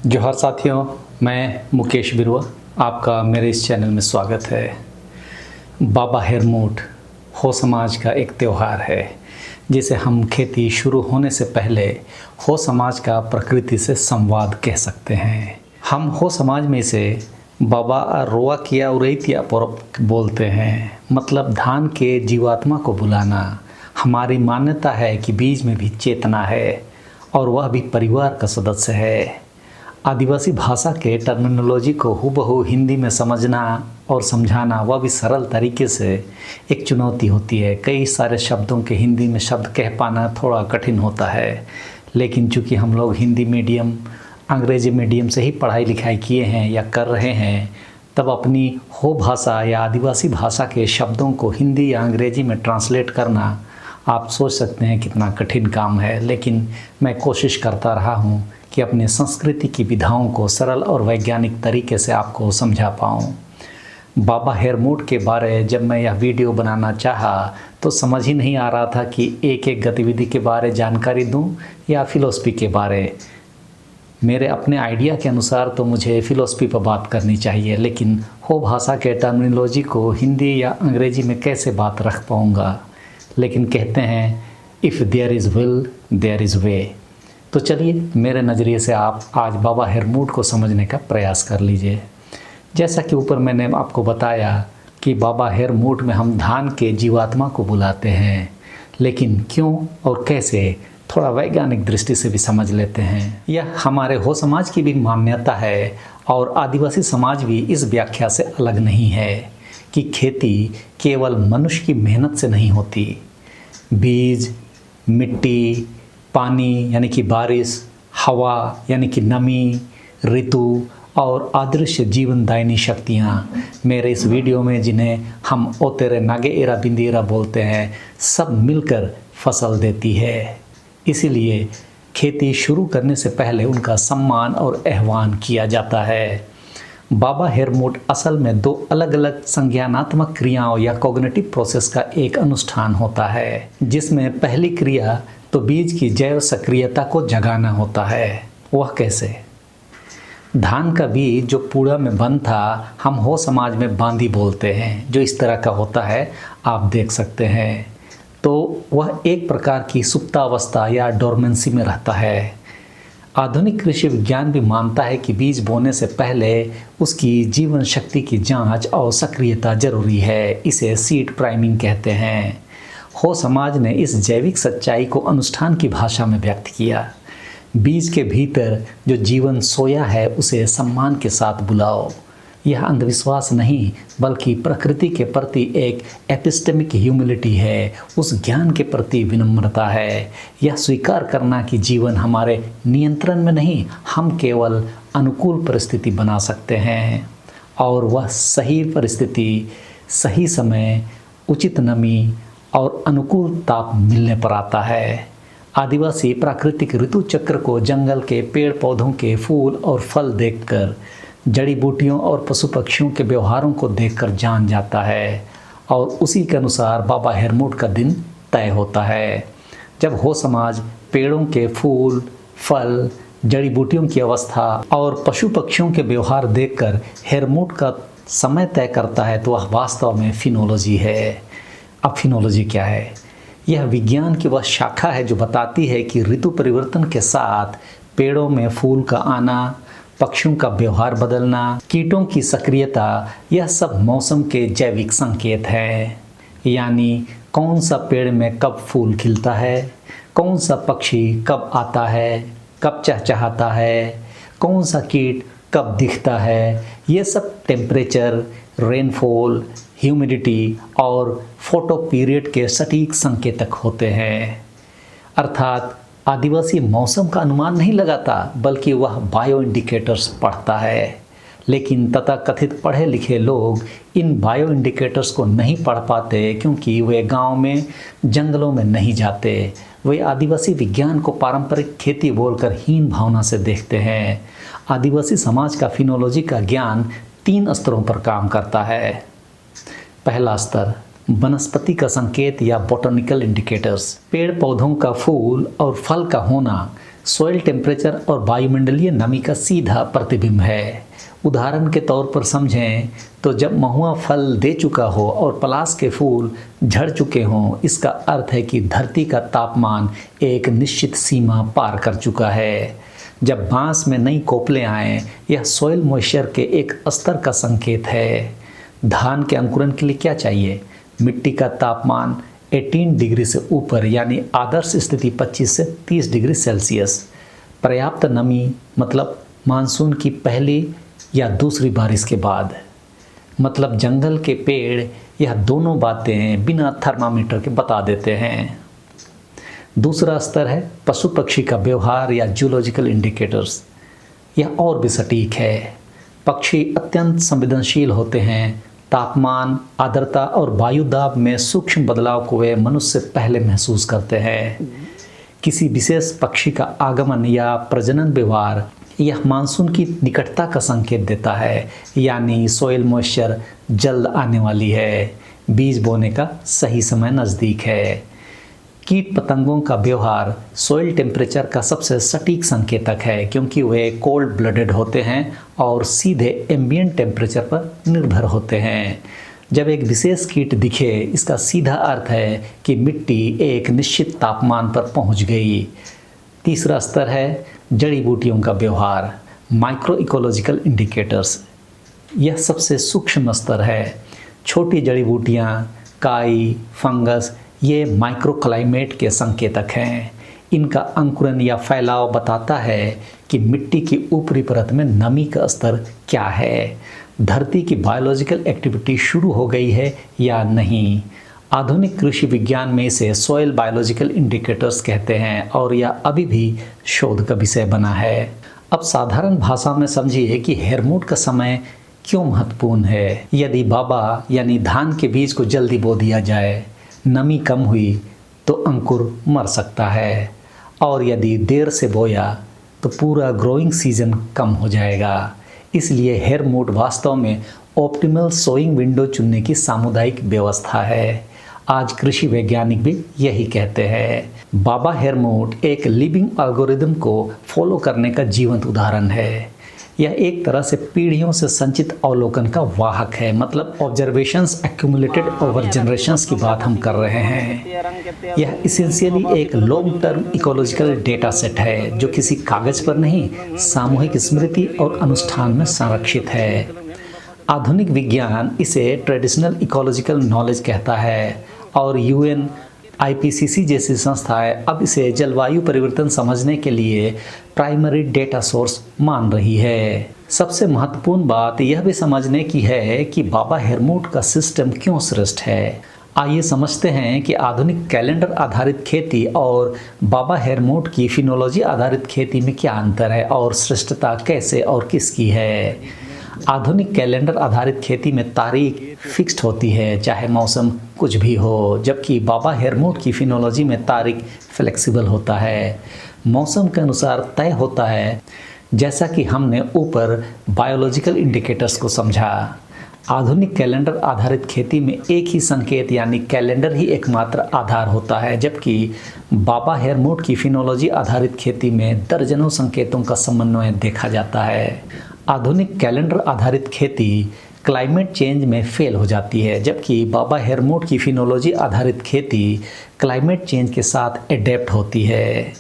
जोहार साथियों, मैं मुकेश बिरुआ, आपका मेरे इस चैनल में स्वागत है। बाबा हेरमोट हो समाज का एक त्यौहार है जिसे हम खेती शुरू होने से पहले हो समाज का प्रकृति से संवाद कह सकते हैं। हम हो समाज में इसे बाबा रोआ किया उरैतिया पर्व बोलते हैं, मतलब धान के जीवात्मा को बुलाना। हमारी मान्यता है कि बीज में भी चेतना है और वह भी परिवार का सदस्य है। आदिवासी भाषा के टर्मिनोलॉजी को हूबहू हिंदी में समझना और समझाना, वह भी सरल तरीके से, एक चुनौती होती है। कई सारे शब्दों के हिंदी में शब्द कह पाना थोड़ा कठिन होता है, लेकिन चूंकि हम लोग हिंदी मीडियम, अंग्रेजी मीडियम से ही पढ़ाई लिखाई किए हैं या कर रहे हैं, तब अपनी हो भाषा या आदिवासी भाषा के शब्दों को हिंदी या अंग्रेजी में ट्रांसलेट करना, आप सोच सकते हैं कितना कठिन काम है। लेकिन मैं कोशिश करता रहा हूँ कि अपने संस्कृति की विधाओं को सरल और वैज्ञानिक तरीके से आपको समझा पाऊँ। बाबा हेरमोट के बारे जब मैं यह वीडियो बनाना चाहा तो समझ ही नहीं आ रहा था कि एक एक गतिविधि के बारे जानकारी दूं या फिलॉसफी के बारे। मेरे अपने आइडिया के अनुसार तो मुझे फिलॉसफी पर बात करनी चाहिए, लेकिन हो भाषा के टर्मिनोलॉजी को हिंदी या अंग्रेजी में कैसे बात रख पाऊँगा। लेकिन कहते हैं if there is will there is way. तो चलिए, मेरे नज़रिए से आप आज बाबा हेरमोट को समझने का प्रयास कर लीजिए। जैसा कि ऊपर मैंने आपको बताया कि बाबा हेरमोट में हम धान के जीवात्मा को बुलाते हैं, लेकिन क्यों और कैसे, थोड़ा वैज्ञानिक दृष्टि से भी समझ लेते हैं। यह हमारे हो समाज की भी मान्यता है और आदिवासी समाज भी इस व्याख्या से अलग नहीं है कि खेती केवल मनुष्य की मेहनत से नहीं होती। बीज, मिट्टी, पानी यानी कि बारिश, हवा यानी कि नमी, ऋतु और अदृश्य जीवनदायिनी शक्तियाँ मेरे इस वीडियो में, जिन्हें हम ओतेरे नागे एरा बिंदीरा बोलते हैं, सब मिलकर फसल देती है। इसीलिए खेती शुरू करने से पहले उनका सम्मान और आह्वान किया जाता है। बाबा हेरमोट असल में दो अलग अलग संज्ञानात्मक क्रियाओं या कॉग्निटिव प्रोसेस का एक अनुष्ठान होता है, जिसमें पहली क्रिया तो बीज की जैव सक्रियता को जगाना होता है। वह कैसे? धान का बीज जो पूड़ा में बंद था, हम हो समाज में बांदी बोलते हैं, जो इस तरह का होता है, आप देख सकते हैं। तो वह एक प्रकार की सुप्तावस्था या डोरमेंसी में रहता है। आधुनिक कृषि विज्ञान भी मानता है कि बीज बोने से पहले उसकी जीवन शक्ति की जांच और सक्रियता जरूरी है। इसे सीड प्राइमिंग कहते हैं। हो समाज ने इस जैविक सच्चाई को अनुष्ठान की भाषा में व्यक्त किया। बीज के भीतर जो जीवन सोया है उसे सम्मान के साथ बुलाओ। यह अंधविश्वास नहीं, बल्कि प्रकृति के प्रति एक एपिस्टेमिक ह्यूमिलिटी है। उस ज्ञान के प्रति विनम्रता है। यह स्वीकार करना कि जीवन हमारे नियंत्रण में नहीं, हम केवल अनुकूल परिस्थिति बना सकते हैं, और वह सही परिस्थिति, सही समय, उचित नमी और अनुकूल ताप मिलने पर आता है। आदिवासी प्राकृतिक ऋतु चक्र को जंगल के पेड़ पौधों के फूल और फल देखकर, जड़ी बूटियों और पशु पक्षियों के व्यवहारों को देखकर जान जाता है, और उसी के अनुसार बाबा हेरमोट का दिन तय होता है। जब हो समाज पेड़ों के फूल, फल, जड़ी बूटियों की अवस्था और पशु पक्षियों के व्यवहार देखकर हेरमोट का समय तय करता है, तो वह वास्तव में फिनोलॉजी है। अब फिनोलॉजी क्या है? यह विज्ञान की वह शाखा है जो बताती है कि ऋतु परिवर्तन के साथ पेड़ों में फूल का आना, पक्षियों का व्यवहार बदलना, कीटों की सक्रियता, यह सब मौसम के जैविक संकेत हैं। यानी कौन सा पेड़ में कब फूल खिलता है, कौन सा पक्षी कब आता है, कब चहचहाता है, कौन सा कीट कब दिखता है, ये सब टेम्परेचर, रेनफॉल, ह्यूमिडिटी और फोटो पीरियड के सटीक संकेतक होते हैं। अर्थात आदिवासी मौसम का अनुमान नहीं लगाता, बल्कि वह बायो इंडिकेटर्स पढ़ता है। लेकिन तथाकथित पढ़े लिखे लोग इन बायो इंडिकेटर्स को नहीं पढ़ पाते, क्योंकि वे गांव में, जंगलों में नहीं जाते। वे आदिवासी विज्ञान को पारंपरिक खेती बोलकर हीन भावना से देखते हैं। आदिवासी समाज का फिनोलॉजी का ज्ञान 3 स्तरों पर काम करता है। पहला स्तर वनस्पति का संकेत या बोटनिकल इंडिकेटर्स। पेड़ पौधों का फूल और फल का होना सॉइल टेम्परेचर और वायुमंडलीय नमी का सीधा प्रतिबिंब है। उदाहरण के तौर पर समझें तो जब महुआ फल दे चुका हो और पलाश के फूल झड़ चुके हों, इसका अर्थ है कि धरती का तापमान एक निश्चित सीमा पार कर चुका है। जब बांस में नई कोपलें आएँ, यह सॉइल मॉइस्चर के एक स्तर का संकेत है। धान के अंकुरन के लिए क्या चाहिए? मिट्टी का तापमान 18 डिग्री से ऊपर, यानी आदर्श स्थिति 25 से 30 डिग्री सेल्सियस। पर्याप्त नमी मतलब मानसून की पहली या दूसरी बारिश के बाद, मतलब जंगल के पेड़, यह दोनों बातें बिना थर्मामीटर के बता देते हैं। दूसरा स्तर है पशु पक्षी का व्यवहार या जूलॉजिकल इंडिकेटर्स। यह और भी सटीक है। पक्षी अत्यंत संवेदनशील होते हैं। तापमान, आर्द्रता और वायु दाब में सूक्ष्म बदलाव को वे मनुष्य से पहले महसूस करते हैं। किसी विशेष पक्षी का आगमन या प्रजनन व्यवहार यह मानसून की निकटता का संकेत देता है, यानी सॉइल मॉइस्चर जल्द आने वाली है, बीज बोने का सही समय नज़दीक है। कीट पतंगों का व्यवहार सॉइल टेम्परेचर का सबसे सटीक संकेतक है, क्योंकि वे कोल्ड ब्लडेड होते हैं और सीधे एम्बिएंट टेम्परेचर पर निर्भर होते हैं। जब एक विशेष कीट दिखे, इसका सीधा अर्थ है कि मिट्टी एक निश्चित तापमान पर पहुंच गई। तीसरा स्तर है जड़ी बूटियों का व्यवहार, माइक्रो इकोलॉजिकल इंडिकेटर्स। यह सबसे सूक्ष्म स्तर है। छोटी जड़ी बूटियाँ, काई, फंगस, ये माइक्रो क्लाइमेट के संकेतक हैं। इनका अंकुरन या फैलाव बताता है कि मिट्टी की ऊपरी परत में नमी का स्तर क्या है, धरती की बायोलॉजिकल एक्टिविटी शुरू हो गई है या नहीं। आधुनिक कृषि विज्ञान में इसे सॉइल बायोलॉजिकल इंडिकेटर्स कहते हैं और यह अभी भी शोध का विषय बना है। अब साधारण भाषा में समझिए कि हेरमोट का समय क्यों महत्वपूर्ण है। यदि बाबा यानी धान के बीज को जल्दी बो दिया जाए, नमी कम हुई तो अंकुर मर सकता है, और यदि देर से बोया तो पूरा ग्रोइंग सीजन कम हो जाएगा। इसलिए हेरमोट वास्तव में ऑप्टिमल सोइंग विंडो चुनने की सामुदायिक व्यवस्था है। आज कृषि वैज्ञानिक भी यही कहते हैं। बाबा हेरमोट एक लिविंग एल्गोरिदम को फॉलो करने का जीवंत उदाहरण है। यह एक तरह से पीढ़ियों से संचित अवलोकन का वाहक है, मतलब ऑब्जर्वेशंस एक्यूमुलेटेड ओवर जनरेशंस की बात हम कर रहे हैं। यह इसेंशियली एक long term ecological data set है, जो किसी कागज पर नहीं, सामूहिक स्मृति और अनुष्ठान में संरक्षित है। आधुनिक विज्ञान इसे ट्रेडिशनल इकोलॉजिकल नॉलेज कहता है, और यूएन, आईपीसीसी जैसी संस्थाएं अब इसे जलवायु परिवर्तन समझने के लिए प्राइमरी डेटा सोर्स मान रही है। सबसे महत्वपूर्ण बात यह भी समझने की है कि बाबा हेरमोट का सिस्टम क्यों श्रेष्ठ है। आइए समझते हैं कि आधुनिक कैलेंडर आधारित खेती और बाबा हेरमोट की फिनोलॉजी आधारित खेती में क्या अंतर है और श्रेष्ठता कैसे और किसकी है। आधुनिक कैलेंडर आधारित खेती में तारीख फिक्स्ड होती है, चाहे मौसम कुछ भी हो, जबकि बाबा हेरमोट की फिनोलॉजी में तारीख फ्लेक्सिबल होता है, मौसम के अनुसार तय होता है। जैसा कि हमने ऊपर बायोलॉजिकल इंडिकेटर्स को समझा, आधुनिक कैलेंडर आधारित खेती में एक ही संकेत यानी कैलेंडर ही एकमात्र आधार होता है, जबकि बाबा हेरमोट की फिनोलॉजी आधारित खेती में दर्जनों संकेतों का समन्वय देखा जाता है। आधुनिक कैलेंडर आधारित खेती क्लाइमेट चेंज में फेल हो जाती है, जबकि बाबा हेरमोट की फिनोलॉजी आधारित खेती क्लाइमेट चेंज के साथ एडेप्ट होती है।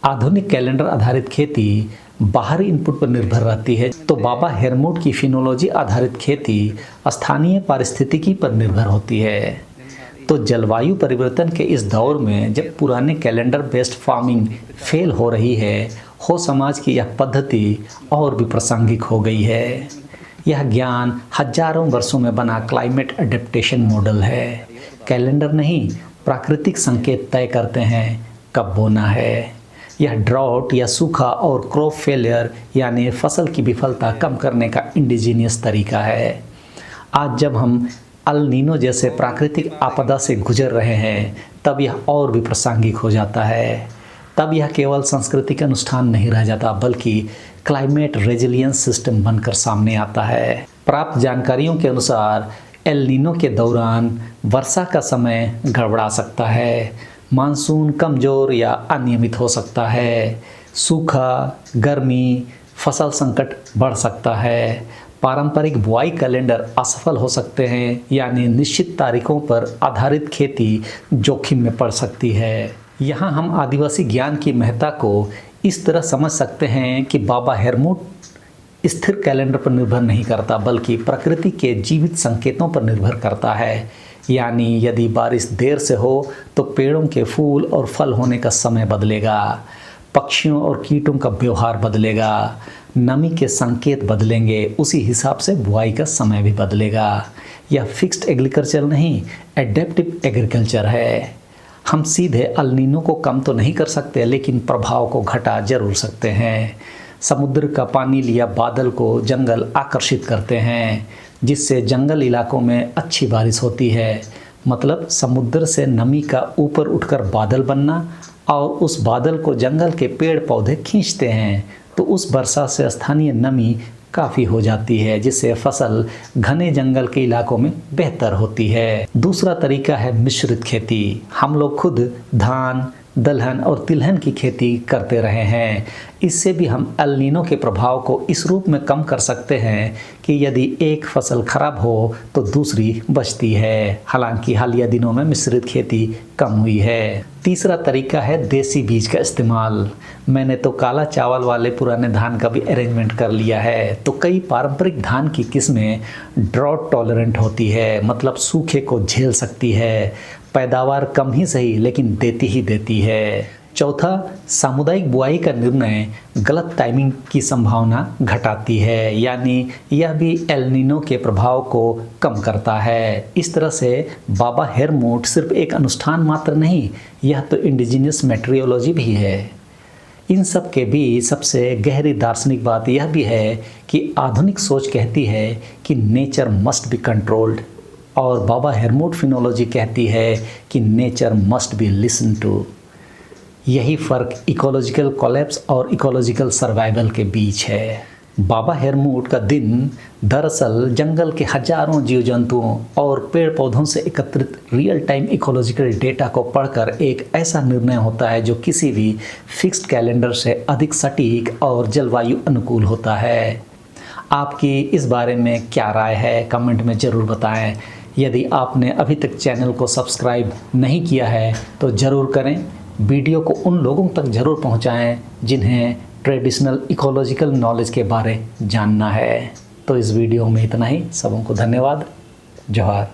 आधुनिक कैलेंडर आधारित खेती बाहरी इनपुट पर निर्भर रहती है, तो बाबा हेरमोट की फिनोलॉजी आधारित खेती स्थानीय पारिस्थितिकी पर निर्भर होती है। तो जलवायु परिवर्तन के इस दौर में जब पुराने कैलेंडर बेस्ड फार्मिंग फेल हो रही है, हो समाज की यह पद्धति और भी प्रासंगिक हो गई है। यह ज्ञान हजारों वर्षों में बना क्लाइमेट एडेप्टेशन मॉडल है। कैलेंडर नहीं, प्राकृतिक संकेत तय करते हैं कब बोना है। यह ड्राउट या सूखा और क्रॉप फेलियर यानी फसल की विफलता कम करने का इंडिजीनियस तरीका है। आज जब हम अल नीनो जैसे प्राकृतिक आपदा से गुजर रहे हैं, तब यह और भी प्रासंगिक हो जाता है। तब यह केवल सांस्कृतिक अनुष्ठान नहीं रह जाता, बल्कि क्लाइमेट रेजिलियंस सिस्टम बनकर सामने आता है। प्राप्त जानकारियों के अनुसार एल नीनो के दौरान वर्षा का समय गड़बड़ा सकता है, मानसून कमज़ोर या अनियमित हो सकता है, सूखा, गर्मी, फसल संकट बढ़ सकता है। पारंपरिक बुआई कैलेंडर असफल हो सकते हैं, यानी निश्चित तारीखों पर आधारित खेती जोखिम में पड़ सकती है। यहाँ हम आदिवासी ज्ञान की महत्ता को इस तरह समझ सकते हैं कि बाबा हेरमोट स्थिर कैलेंडर पर निर्भर नहीं करता, बल्कि प्रकृति के जीवित संकेतों पर निर्भर करता है। यानी यदि बारिश देर से हो तो पेड़ों के फूल और फल होने का समय बदलेगा, पक्षियों और कीटों का व्यवहार बदलेगा, नमी के संकेत बदलेंगे, उसी हिसाब से बुआई का समय भी बदलेगा। यह फिक्स्ड एग्रीकल्चर नहीं, एडेप्टिव एग्रीकल्चर है। हम सीधे एल नीनो को कम तो नहीं कर सकते, लेकिन प्रभाव को घटा जरूर सकते हैं। समुद्र का पानी लिया बादल को जंगल आकर्षित करते हैं, जिससे जंगल इलाकों में अच्छी बारिश होती है। मतलब समुद्र से नमी का ऊपर उठकर बादल बनना, और उस बादल को जंगल के पेड़ पौधे खींचते हैं, तो उस वर्षा से स्थानीय नमी काफ़ी हो जाती है, जिससे फसल घने जंगल के इलाकों में बेहतर होती है। दूसरा तरीका है मिश्रित खेती। हम लोग खुद धान, दलहन और तिलहन की खेती करते रहे हैं। इससे भी हम एल नीनो के प्रभाव को इस रूप में कम कर सकते हैं कि यदि एक फसल खराब हो तो दूसरी बचती है। हालांकि हालिया दिनों में मिश्रित खेती कम हुई है। तीसरा तरीका है देसी बीज का इस्तेमाल। मैंने तो काला चावल वाले पुराने धान का भी अरेंजमेंट कर लिया है। तो कई पारंपरिक धान की किस्में ड्रॉट टॉलरेंट होती है, मतलब सूखे को झेल सकती है। पैदावार कम ही सही, लेकिन देती ही देती है। चौथा, सामुदायिक बुआई का निर्णय गलत टाइमिंग की संभावना घटाती है, यानी यह भी एल नीनो के प्रभाव को कम करता है। इस तरह से बाबा हेरमोट सिर्फ एक अनुष्ठान मात्र नहीं, यह तो इंडिजिनियस मेट्रियोलॉजी भी है। इन सब के बीच सबसे गहरी दार्शनिक बात यह भी है कि आधुनिक सोच कहती है कि नेचर मस्ट बी कंट्रोल्ड, और बाबा हेरमोट फिनोलॉजी कहती है कि nature must be listen to. यही फ़र्क इकोलॉजिकल कोलैप्स और इकोलॉजिकल सर्वाइवल के बीच है। बाबा हेरमोट का दिन दरअसल जंगल के हजारों जीव जंतुओं और पेड़ पौधों से एकत्रित रियल टाइम इकोलॉजिकल डेटा को पढ़कर एक ऐसा निर्णय होता है जो किसी भी फिक्स्ड कैलेंडर से अधिक सटीक और जलवायु अनुकूल होता है। आपकी इस बारे में क्या राय है, कमेंट में ज़रूर बताएं। यदि आपने अभी तक चैनल को सब्सक्राइब नहीं किया है तो ज़रूर करें। वीडियो को उन लोगों तक ज़रूर पहुंचाएं जिन्हें ट्रेडिशनल इकोलॉजिकल नॉलेज के बारे जानना है। तो इस वीडियो में इतना ही। सबों को धन्यवाद। जोहार।